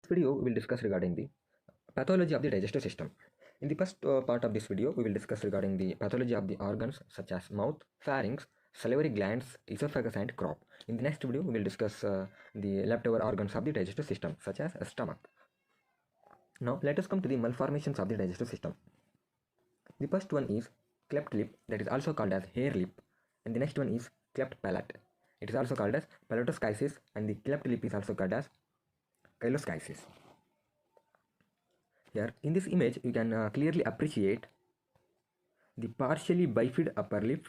Video we will discuss regarding the pathology of the digestive system. In the first part of this video, we will discuss regarding the pathology of the organs such as mouth, pharynx, salivary glands, esophagus, and crop. In the next video, we will discuss the leftover organs of the digestive system such as stomach. Now, let us come to the malformations of the digestive system. The first one is cleft lip, that is also called as hair lip, and the next one is cleft palate. It is also called as palatoschisis, and the cleft lip is also called as chyloschisis. Here in this image you can clearly appreciate the partially bifid upper lip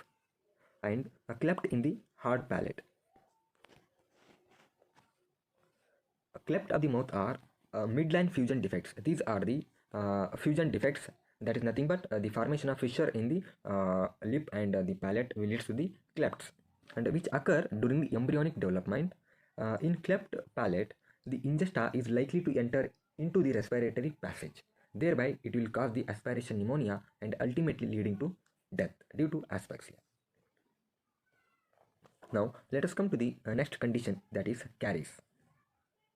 and a cleft in the hard palate. A cleft of the mouth are midline fusion defects. These are the fusion defects, that is nothing but the formation of fissure in the lip and the palate will lead to the clefts, and which occur during the embryonic development. In cleft palate, the ingesta is likely to enter into the respiratory passage. Thereby, it will cause the aspiration pneumonia and ultimately leading to death due to asphyxia. Now, let us come to the next condition, that is caries.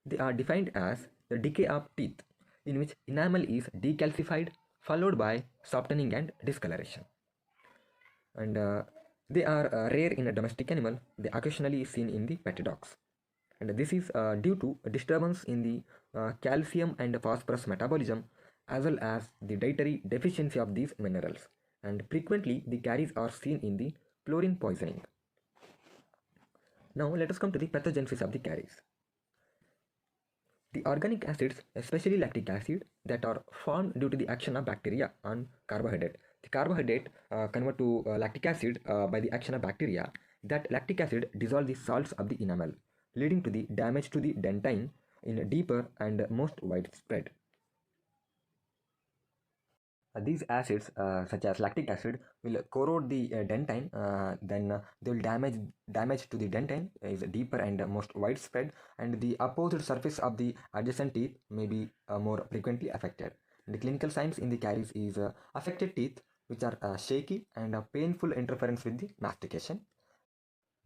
They are defined as the decay of teeth in which enamel is decalcified followed by softening and discoloration. And they are rare in a domestic animal. They occasionally seen in the pet dogs. And this is due to a disturbance in the calcium and phosphorus metabolism as well as the dietary deficiency of these minerals. And frequently the caries are seen in the chlorine poisoning. Now let us come to the pathogenesis of the caries. The organic acids, especially lactic acid, that are formed due to the action of bacteria on carbohydrate. The carbohydrate convert to lactic acid by the action of bacteria. That lactic acid dissolves the salts of the enamel, leading to the damage to the dentine in deeper and most widespread. These acids, such as lactic acid, will corrode the dentine. Then they will damage to the dentine is deeper and most widespread, and the opposite surface of the adjacent teeth may be more frequently affected. The clinical signs in the caries is affected teeth, which are shaky and painful interference with the mastication.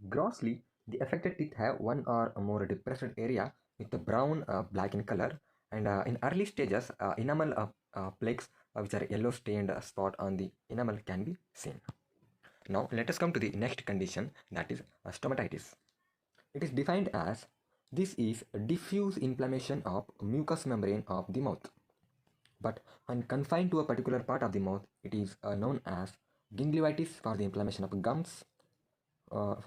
Grossly, the affected teeth have one or more depressed area with a brown black in color, and in early stages, enamel plaques, which are yellow stained spot on the enamel, can be seen. Now let us come to the next condition, that is stomatitis. It is defined as this is diffuse inflammation of mucous membrane of the mouth, but when confined to a particular part of the mouth, it is known as gingivitis for the inflammation of gums.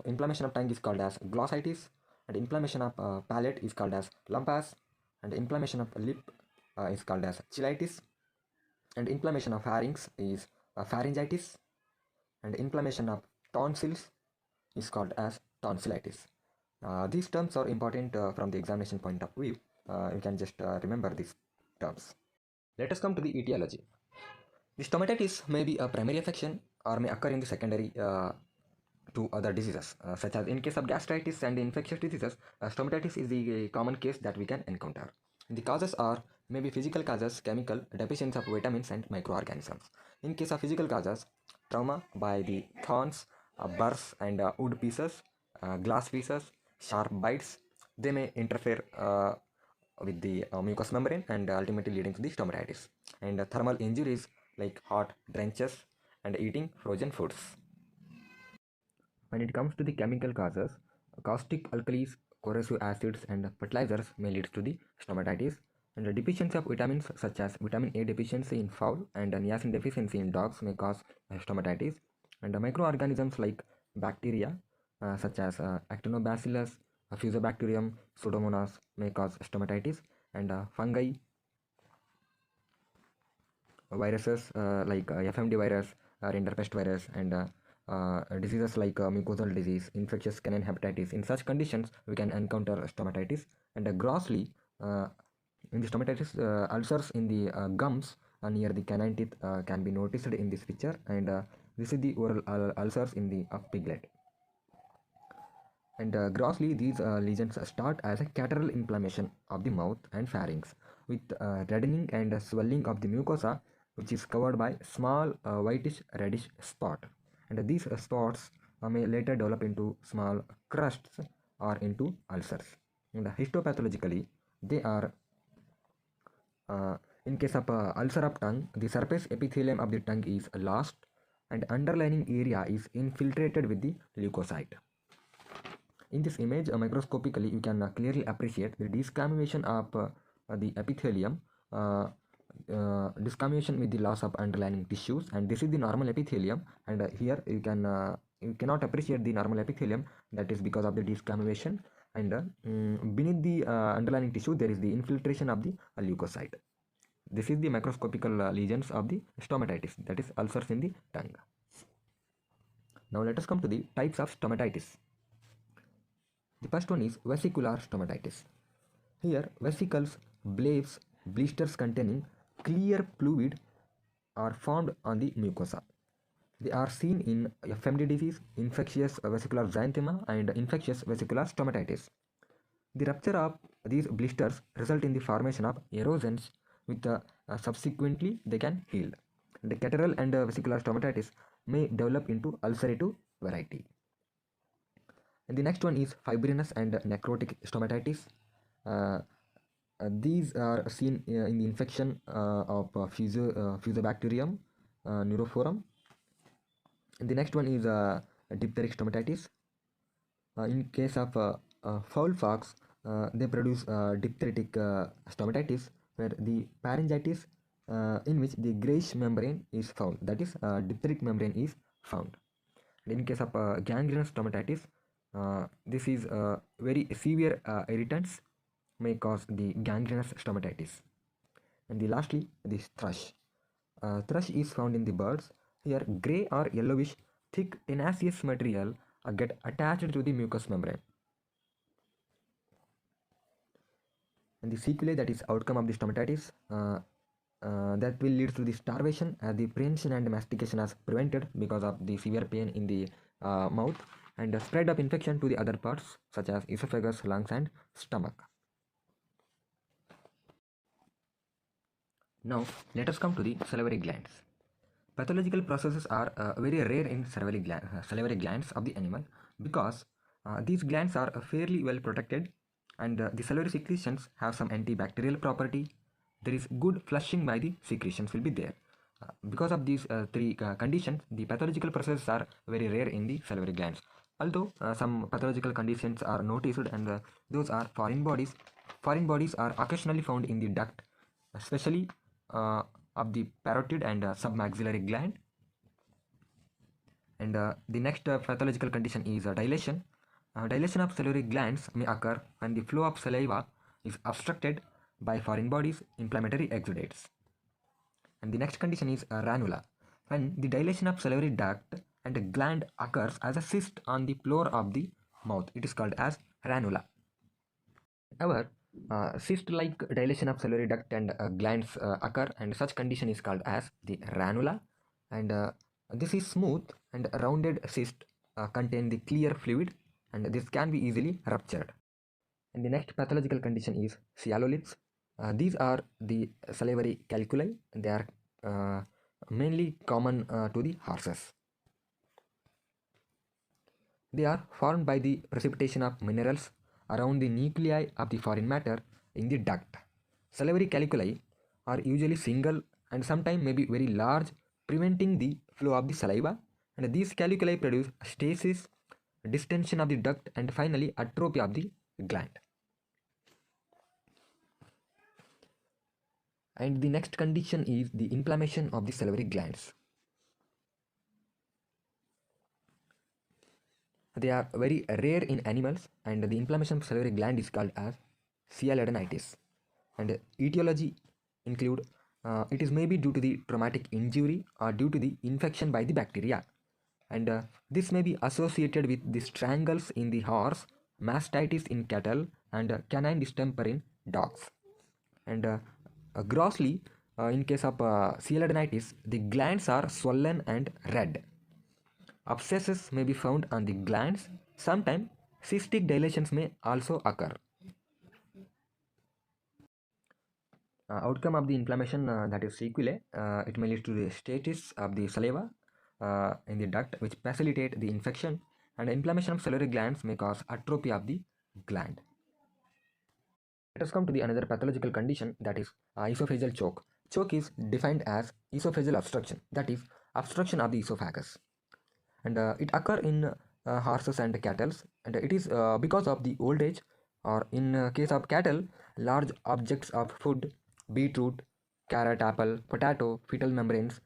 Inflammation of tongue is called as glossitis, and inflammation of palate is called as lupus, and inflammation of lip is called as cheilitis, and inflammation of pharynx is pharyngitis, and inflammation of tonsils is called as tonsillitis. These terms are important from the examination point of view. You can just remember these terms. Let us come to the etiology. The stomatitis may be a primary affection or may occur in the secondary to other diseases, such as in case of gastritis and infectious diseases, stomatitis is the common case that we can encounter. The causes are maybe physical causes, chemical, deficiency of vitamins and microorganisms. In case of physical causes, trauma by the thorns, burrs and wood pieces, glass pieces, sharp bites, they may interfere with the mucous membrane and ultimately leading to the stomatitis. And thermal injuries like hot drenches and eating frozen foods. When it comes to the chemical causes, caustic alkalis, corrosive acids, and fertilizers may lead to the stomatitis, and the deficiency of vitamins such as vitamin A deficiency in fowl and niacin deficiency in dogs may cause stomatitis, and microorganisms like bacteria such as Actinobacillus, Fusobacterium, Pseudomonas may cause stomatitis, and fungi, viruses like FMD virus, rinderpest virus, and diseases like mucosal disease, infectious canine hepatitis. In such conditions, we can encounter stomatitis, and grossly in the stomatitis, ulcers in the gums near the canine teeth can be noticed in this picture, and this is the oral ulcers in the piglet. And grossly, these lesions start as a catarrhal inflammation of the mouth and pharynx with reddening and swelling of the mucosa, which is covered by small whitish reddish spot, and these spots may later develop into small crusts or into ulcers. And histopathologically, they are In case of ulcer of tongue, the surface epithelium of the tongue is lost and underlying area is infiltrated with the leukocyte. In this image, microscopically, you can clearly appreciate the desquamation of the epithelium, desquamation with the loss of underlying tissues, and this is the normal epithelium. And here you cannot appreciate the normal epithelium. That is because of the desquamation. And beneath the underlying tissue, there is the infiltration of the leukocyte. This is the microscopical lesions of the stomatitis, that is ulcers in the tongue. Now let us come to the types of stomatitis. The first one is vesicular stomatitis. Here, vesicles, blaves, blisters containing clear fluid are formed on the mucosa. They are seen in FMD disease, infectious vesicular xanthema, and infectious vesicular stomatitis. The rupture of these blisters result in the formation of erosions, with subsequently they can heal. The catarrhal and vesicular stomatitis may develop into ulcerative variety. And the next one is fibrinous and necrotic stomatitis. Uh, these are seen in the infection of Fusobacterium neurophorum. And the next one is diphtheric stomatitis. In case of fowl fox, they produce diphtheritic stomatitis, where the pharyngitis in which the grayish membrane is found, that is diphtheric membrane is found. And in case of gangrenous stomatitis, this is very severe irritants may cause the gangrenous stomatitis. And lastly, this thrush. Thrush is found in the birds. Here, gray or yellowish, thick, tenacious material get attached to the mucous membrane. And the sequelae, that is outcome of the stomatitis, that will lead to the starvation, as the prehension and mastication is prevented because of the severe pain in the mouth, and the spread of infection to the other parts such as esophagus, lungs, and stomach. Now let us come to the salivary glands. Pathological processes are very rare in salivary glands of the animal, because these glands are fairly well protected, and the salivary secretions have some antibacterial property. There is good flushing by the secretions will be there. Because of these three conditions, the pathological processes are very rare in the salivary glands. Although some pathological conditions are noticed, and those are foreign bodies. Foreign bodies are occasionally found in the duct, especially of the parotid and submaxillary gland. And the next pathological condition is dilation. Dilation of salivary glands may occur when the flow of saliva is obstructed by foreign bodies, inflammatory exudates. And the next condition is ranula. When the dilation of salivary duct and gland occurs as a cyst on the floor of the mouth, it is called as ranula. However, cyst-like dilation of salivary duct and glands occur, and such condition is called as the ranula. And this is smooth and rounded cyst contain the clear fluid, and this can be easily ruptured. And the next pathological condition is cyaloliths. These are the salivary calculi. They are mainly common to the horses. They are formed by the precipitation of minerals around the nuclei of the foreign matter in the duct. Salivary calculi are usually single and sometimes may be very large, preventing the flow of the saliva. And these calculi produce stasis, distension of the duct, and finally atrophy of the gland. And the next condition is the inflammation of the salivary glands. They are very rare in animals, and the inflammation of salivary gland is called as sialadenitis. And etiology include it is maybe due to the traumatic injury or due to the infection by the bacteria. And this may be associated with the strangles in the horse, mastitis in cattle, and canine distemper in dogs. And grossly, in case of sialadenitis, the glands are swollen and red. Abscesses may be found on the glands. Sometimes cystic dilations may also occur. Outcome of the inflammation, that is sequelae, it may lead to the stasis of the saliva in the duct, which facilitate the infection, and inflammation of salivary glands may cause atrophy of the gland. Let us come to the another pathological condition, that is esophageal choke. Choke is defined as esophageal obstruction, that is obstruction of the esophagus, and it occur in horses and cattle, and it is because of the old age, or in case of cattle, large objects of food, beetroot, carrot, apple, potato, fetal membranes,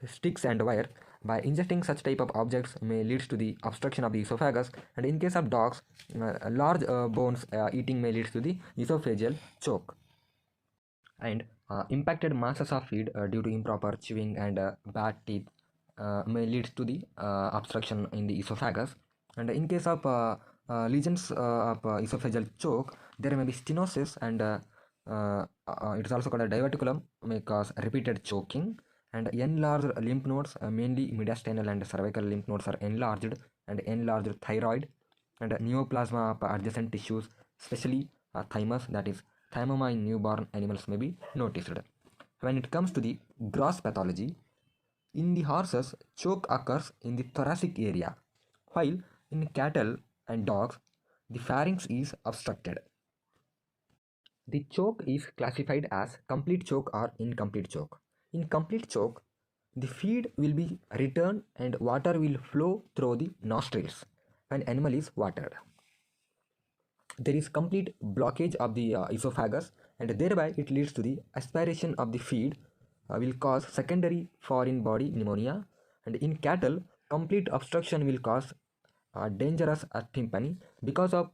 sticks and wire. By ingesting such type of objects may leads to the obstruction of the esophagus, and in case of dogs, large bones eating may leads to the esophageal choke. And impacted masses of feed due to improper chewing and bad teeth may lead to the obstruction in the esophagus. And in case of lesions of esophageal choke, there may be stenosis, and it is also called a diverticulum, may cause repeated choking. And enlarged lymph nodes, mainly mediastinal and cervical lymph nodes, are enlarged, and enlarged thyroid and neoplasma of adjacent tissues, especially thymus, that is thymoma in newborn animals, may be noticed. When it comes to the gross pathology, in the horses, choke occurs in the thoracic area, while in cattle and dogs, the pharynx is obstructed. The choke is classified as complete choke or incomplete choke. In complete choke, the feed will be returned and water will flow through the nostrils when animal is watered. There is complete blockage of the esophagus, and thereby it leads to the aspiration of the feed, will cause secondary foreign body pneumonia. And in cattle, complete obstruction will cause dangerous tympani, because of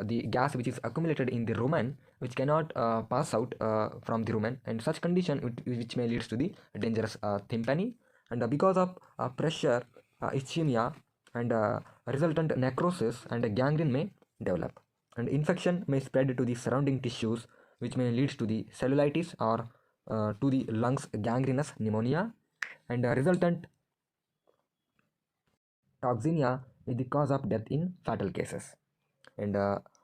the gas which is accumulated in the rumen, which cannot pass out from the rumen, and such condition which may leads to the dangerous tympani. And because of pressure, ischemia, and resultant necrosis and gangrene may develop, and infection may spread to the surrounding tissues, which may lead to the cellulitis, or to the lungs gangrenous pneumonia. And resultant toxemia is the cause of death in fatal cases. And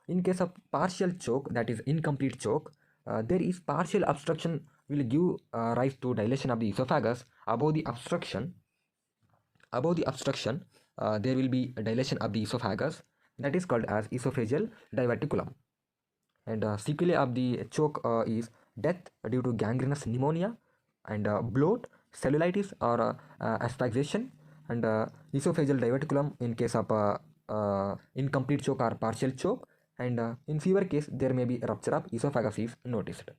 in case of partial choke, that is incomplete choke, there is partial obstruction will give rise to dilation of the esophagus. Above the obstruction, there will be a dilation of the esophagus, that is called as esophageal diverticulum. And sequelae of the choke is death due to gangrenous pneumonia, and bloat, cellulitis, or asphyxiation. And esophageal diverticulum in case of incomplete choke or partial choke. And in fever case, there may be rupture of esophagus is noticed.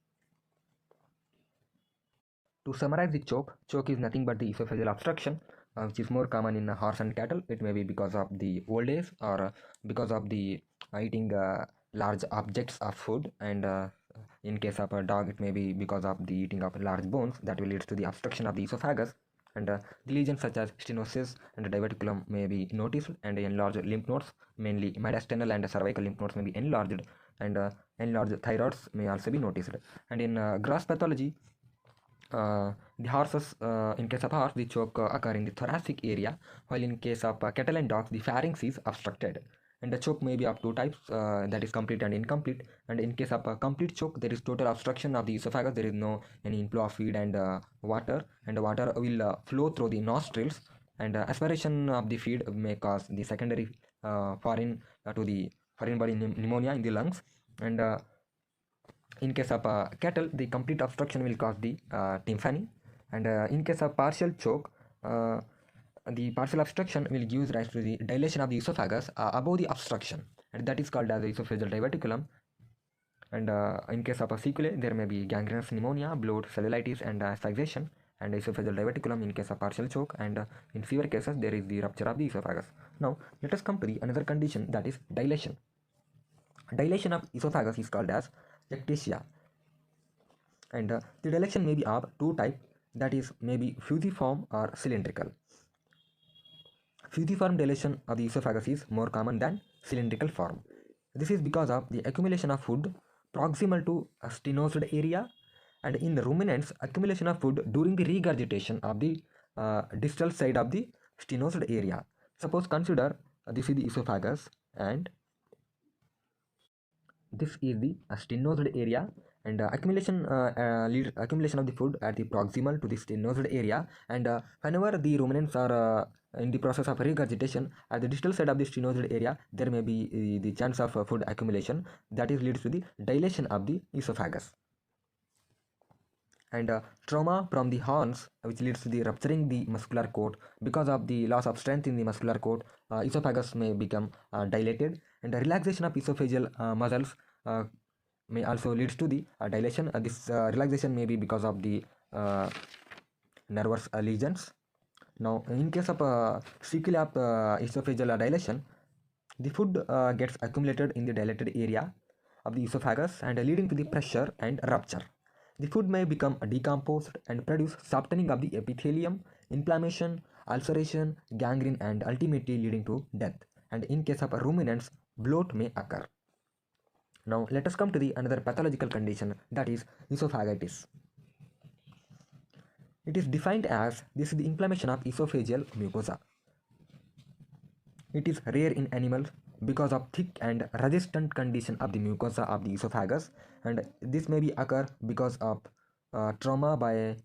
To summarize the choke is nothing but the esophageal obstruction, which is more common in horse and cattle. It may be because of the old age, or because of the eating large objects of food. And in case of a dog, it may be because of the eating of large bones, that will lead to the obstruction of the esophagus. And the lesions such as stenosis and diverticulum may be noticed, and enlarged lymph nodes, mainly mediastinal and cervical lymph nodes, may be enlarged, and enlarged thyroids may also be noticed. And in gross pathology, the horses, in case of horse, the choke occur in the thoracic area, while in case of cattle and dogs, the pharynx is obstructed. And the choke may be of two types, that is complete and incomplete. And in case of a complete choke, there is total obstruction of the esophagus. There is no any inflow of feed and water, and the water will flow through the nostrils. And aspiration of the feed may cause the secondary foreign to the foreign body pneumonia in the lungs. And in case of cattle, the complete obstruction will cause the tympani. And in case of partial choke, the partial obstruction will give rise to the dilation of the esophagus above the obstruction, and that is called as the esophageal diverticulum. And in case of a sequelae, there may be gangrenous pneumonia, bloat, cellulitis, and asphyxiation, and esophageal diverticulum in case of partial choke. And in fewer cases, there is the rupture of the esophagus. Now, let us come to the another condition, that is dilation. Dilation of esophagus is called as ectasia, and the dilation may be of two types, that is may be fusiform or cylindrical. Fusiform dilation of the esophagus is more common than cylindrical form. This is because of the accumulation of food proximal to a stenosed area, and in ruminants, accumulation of food during the regurgitation of the distal side of the stenosed area. Suppose consider this is the esophagus, and this is the stenosed area, and accumulation of the food at the proximal to the stenosed area. And whenever the ruminants are in the process of regurgitation, at the distal side of the stenoid area, there may be the chance of food accumulation that is leads to the dilation of the esophagus. And trauma from the horns, which leads to the rupturing the muscular coat. Because of the loss of strength in the muscular coat, esophagus may become dilated, and the relaxation of esophageal muscles may also leads to the dilation. This relaxation may be because of the nervous lesions. Now, in case of sequelae of esophageal dilation, the food gets accumulated in the dilated area of the esophagus and leading to the pressure and rupture. The food may become decomposed and produce softening of the epithelium, inflammation, ulceration, gangrene, and ultimately leading to death. And in case of ruminants, bloat may occur. Now, let us come to the another pathological condition, that is esophagitis. It is defined as this is the inflammation of esophageal mucosa. It is rare in animals because of thick and resistant condition of the mucosa of the esophagus, and this may be occur because of trauma by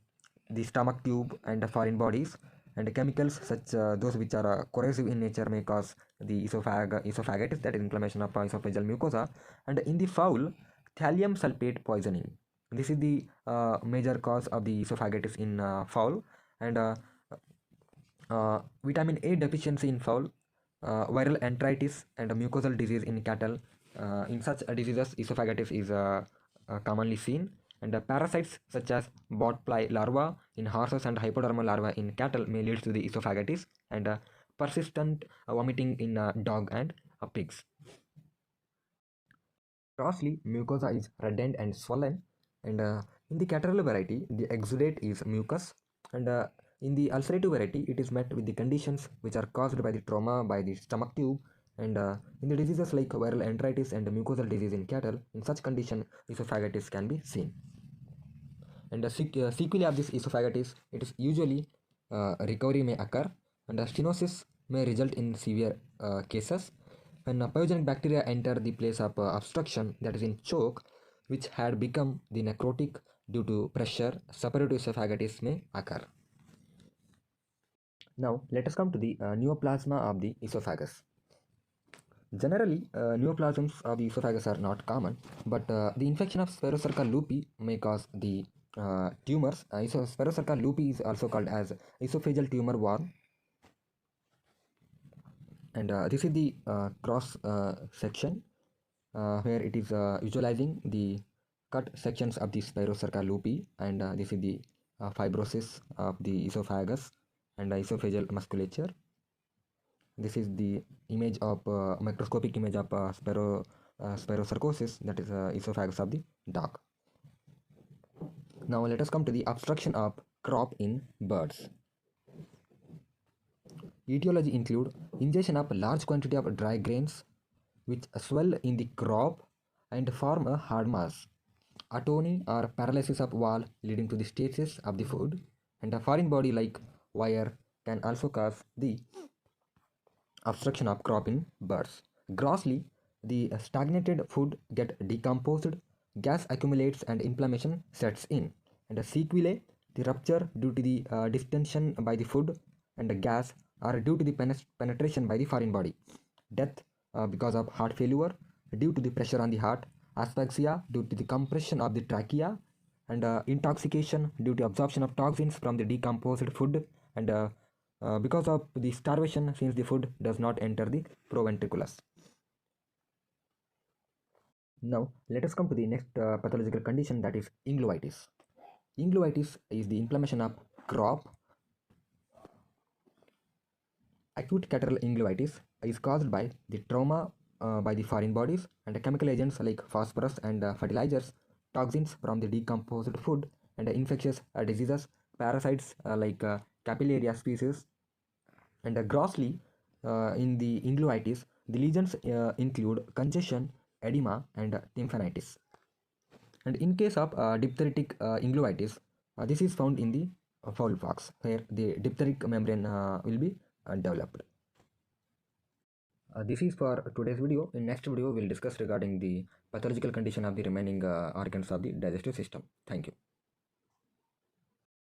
the stomach tube and foreign bodies, and chemicals such those which are corrosive in nature may cause the esophagitis, that is inflammation of esophageal mucosa. And in the fowl, thallium sulfate poisoning, this is the major cause of the esophagitis in fowl. And vitamin A deficiency in fowl, viral enteritis, and mucosal disease in cattle. In such diseases, esophagitis is commonly seen. And parasites such as botfly larvae in horses and hypodermal larvae in cattle may lead to the esophagitis, and persistent vomiting in dog and pigs. Grossly, mucosa is reddened and swollen, and in the catarrhal variety, the exudate is mucus, and in the ulcerative variety, it is met with the conditions which are caused by the trauma by the stomach tube, and in the diseases like viral enteritis and mucosal disease in cattle, in such condition, esophagitis can be seen. And the sequelae of this esophagitis, it is usually recovery may occur, and stenosis may result in severe cases. When pathogenic bacteria enter the place of obstruction, that is in choke, which had become the necrotic due to pressure, suppurative esophagitis may occur. Now, let us come to the neoplasma of the esophagus. Generally, neoplasms of the esophagus are not common, but the infection of Sphaerocerca lupi may cause the tumors. Sphaerocerca lupi is also called as esophageal tumor worm, and this is the cross section where it is visualizing the cut sections of the Sphaerocerca lupi, and this is the fibrosis of the esophagus and esophageal musculature. This is the image of microscopic image of sphaerocercosis, that is esophagus of the dog. Now let us come to the obstruction of crop in birds. Etiology include ingestion of a large quantity of dry grains which swell in the crop and form a hard mass, atony or paralysis of wall leading to the stasis of the food, and a foreign body like wire can also cause the obstruction of crop in birds. Grossly, the stagnated food get decomposed, gas accumulates and inflammation sets in. And the sequelae, the rupture due to the distension by the food and the gas are due to the penetration by the foreign body. Death because of heart failure due to the pressure on the heart, asphyxia due to the compression of the trachea, and intoxication due to absorption of toxins from the decomposed food, and because of the starvation since the food does not enter the proventriculus. Now let us come to the next pathological condition, that is inguinalitis. Inguinalitis is the inflammation of crop. Acute catarrhal inguinalitis is caused by the trauma by the foreign bodies and chemical agents like phosphorus and fertilizers, toxins from the decomposed food, and infectious diseases, parasites like Capillaria species. And grossly, in the inguinalitis, the lesions include congestion, edema, and tymphanitis. And in case of diphtheritic inguinalitis, this is found in the fowl pox, where the diphtheric membrane will be developed. This is for today's video. In next video, we'll discuss regarding the pathological condition of the remaining organs of the digestive system. Thank you.